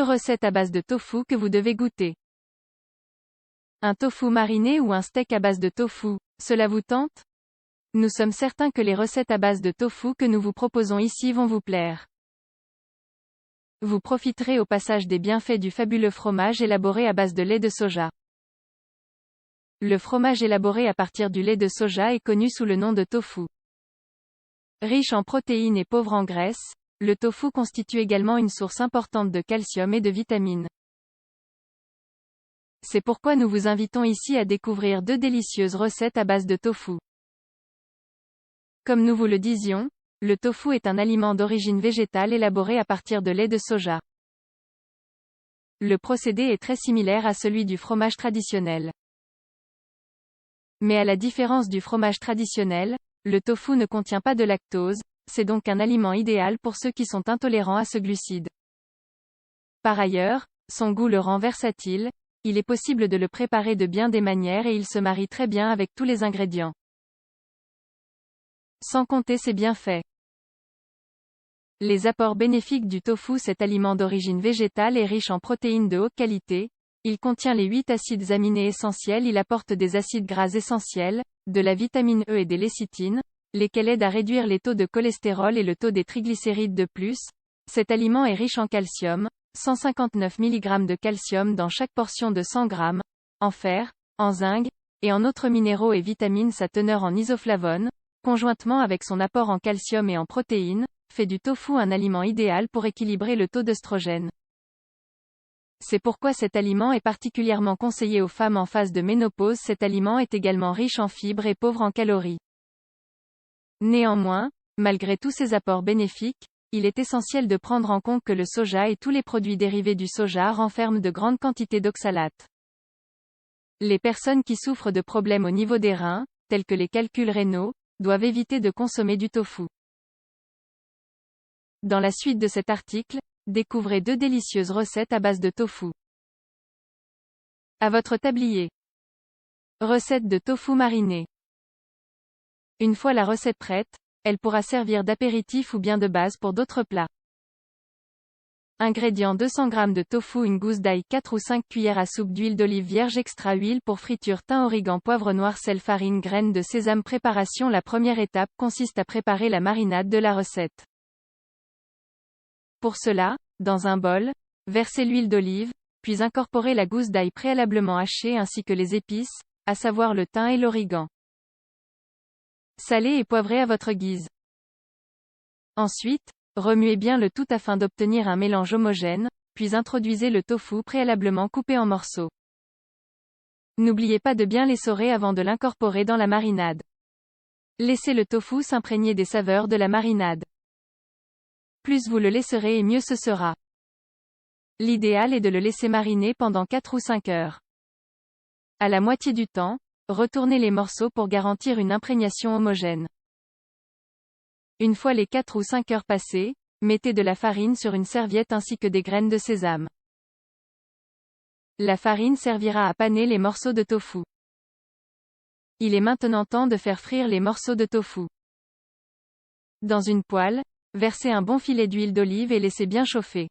2 recettes à base de tofu que vous devez goûter. Un tofu mariné ou un steak à base de tofu, cela vous tente? Nous sommes certains que les recettes à base de tofu que nous vous proposons ici vont vous plaire. Vous profiterez au passage des bienfaits du fabuleux fromage élaboré à base de lait de soja. Le fromage élaboré à partir du lait de soja est connu sous le nom de tofu. Riche en protéines et pauvre en graisse, le tofu constitue également une source importante de calcium et de vitamines. C'est pourquoi nous vous invitons ici à découvrir 2 délicieuses recettes à base de tofu. Comme nous vous le disions, le tofu est un aliment d'origine végétale élaboré à partir de lait de soja. Le procédé est très similaire à celui du fromage traditionnel. Mais à la différence du fromage traditionnel, le tofu ne contient pas de lactose, c'est donc un aliment idéal pour ceux qui sont intolérants à ce glucide. Par ailleurs, son goût le rend versatile, il est possible de le préparer de bien des manières et il se marie très bien avec tous les ingrédients. Sans compter ses bienfaits. Les apports bénéfiques du tofu. Cet aliment d'origine végétale est riche en protéines de haute qualité, il contient les 8 acides aminés essentiels, il apporte des acides gras essentiels, de la vitamine E et des lécithines, lesquels aident à réduire les taux de cholestérol et le taux des triglycérides de plus. Cet aliment est riche en calcium, 159 mg de calcium dans chaque portion de 100 g, en fer, en zinc, et en autres minéraux et vitamines. Sa teneur en isoflavones, conjointement avec son apport en calcium et en protéines, fait du tofu un aliment idéal pour équilibrer le taux d'œstrogène. C'est pourquoi cet aliment est particulièrement conseillé aux femmes en phase de ménopause. Cet aliment est également riche en fibres et pauvre en calories. Néanmoins, malgré tous ces apports bénéfiques, il est essentiel de prendre en compte que le soja et tous les produits dérivés du soja renferment de grandes quantités d'oxalates. Les personnes qui souffrent de problèmes au niveau des reins, tels que les calculs rénaux, doivent éviter de consommer du tofu. Dans la suite de cet article, découvrez 2 délicieuses recettes à base de tofu. À votre tablier. Recette de tofu mariné. Une fois la recette prête, elle pourra servir d'apéritif ou bien de base pour d'autres plats. Ingrédients: 200 g de tofu, une gousse d'ail, 4 ou 5 cuillères à soupe d'huile d'olive vierge extra, huile pour friture, thym, origan, poivre noir, sel, farine, graines de sésame. Préparation. La première étape consiste à préparer la marinade de la recette. Pour cela, dans un bol, versez l'huile d'olive, puis incorporez la gousse d'ail préalablement hachée ainsi que les épices, à savoir le thym et l'origan. Salez et poivrez à votre guise. Ensuite, remuez bien le tout afin d'obtenir un mélange homogène, puis introduisez le tofu préalablement coupé en morceaux. N'oubliez pas de bien l'essorer avant de l'incorporer dans la marinade. Laissez le tofu s'imprégner des saveurs de la marinade. Plus vous le laisserez et mieux ce sera. L'idéal est de le laisser mariner pendant 4 ou 5 heures. À la moitié du temps, retournez les morceaux pour garantir une imprégnation homogène. Une fois les 4 ou 5 heures passées, mettez de la farine sur une serviette ainsi que des graines de sésame. La farine servira à paner les morceaux de tofu. Il est maintenant temps de faire frire les morceaux de tofu. Dans une poêle, versez un bon filet d'huile d'olive et laissez bien chauffer.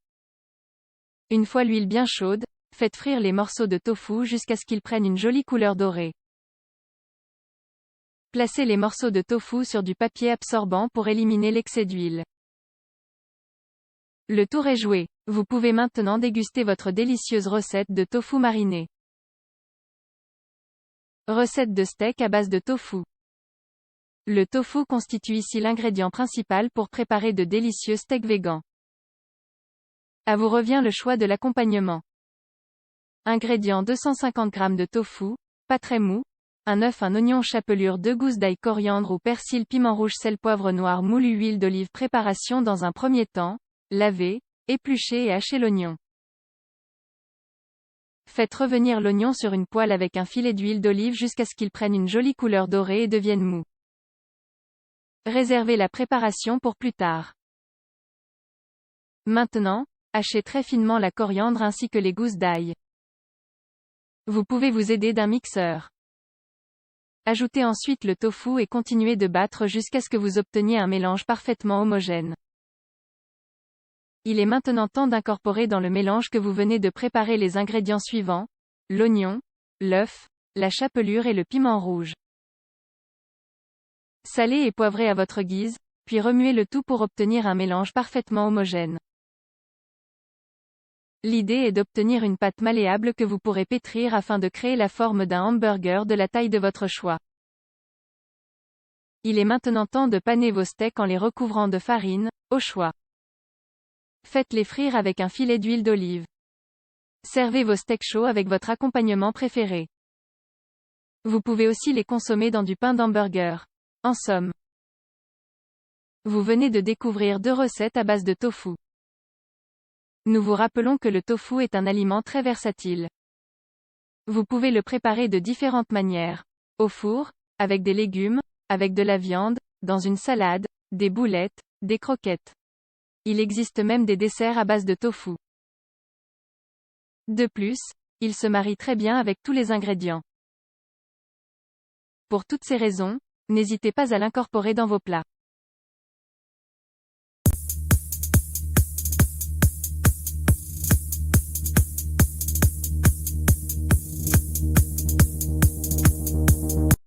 Une fois l'huile bien chaude, faites frire les morceaux de tofu jusqu'à ce qu'ils prennent une jolie couleur dorée. Placez les morceaux de tofu sur du papier absorbant pour éliminer l'excès d'huile. Le tour est joué. Vous pouvez maintenant déguster votre délicieuse recette de tofu mariné. Recette de steak à base de tofu. Le tofu constitue ici l'ingrédient principal pour préparer de délicieux steaks végans. À vous revient le choix de l'accompagnement. Ingrédients: 250 g de tofu, pas très mou, un œuf, un oignon, chapelure, 2 gousses d'ail, coriandre ou persil, piment rouge, sel, poivre noir moulu, huile d'olive. Préparation. Dans un premier temps, lavez, épluchez et hachez l'oignon. Faites revenir l'oignon sur une poêle avec un filet d'huile d'olive jusqu'à ce qu'il prenne une jolie couleur dorée et devienne mou. Réservez la préparation pour plus tard. Maintenant, hachez très finement la coriandre ainsi que les gousses d'ail. Vous pouvez vous aider d'un mixeur. Ajoutez ensuite le tofu et continuez de battre jusqu'à ce que vous obteniez un mélange parfaitement homogène. Il est maintenant temps d'incorporer dans le mélange que vous venez de préparer les ingrédients suivants: l'oignon, l'œuf, la chapelure et le piment rouge. Salez et poivrez à votre guise, puis remuez le tout pour obtenir un mélange parfaitement homogène. L'idée est d'obtenir une pâte malléable que vous pourrez pétrir afin de créer la forme d'un hamburger de la taille de votre choix. Il est maintenant temps de paner vos steaks en les recouvrant de farine, au choix. Faites-les frire avec un filet d'huile d'olive. Servez vos steaks chauds avec votre accompagnement préféré. Vous pouvez aussi les consommer dans du pain d'hamburger. En somme, vous venez de découvrir 2 recettes à base de tofu. Nous vous rappelons que le tofu est un aliment très versatile. Vous pouvez le préparer de différentes manières. Au four, avec des légumes, avec de la viande, dans une salade, des boulettes, des croquettes. Il existe même des desserts à base de tofu. De plus, il se marie très bien avec tous les ingrédients. Pour toutes ces raisons, n'hésitez pas à l'incorporer dans vos plats.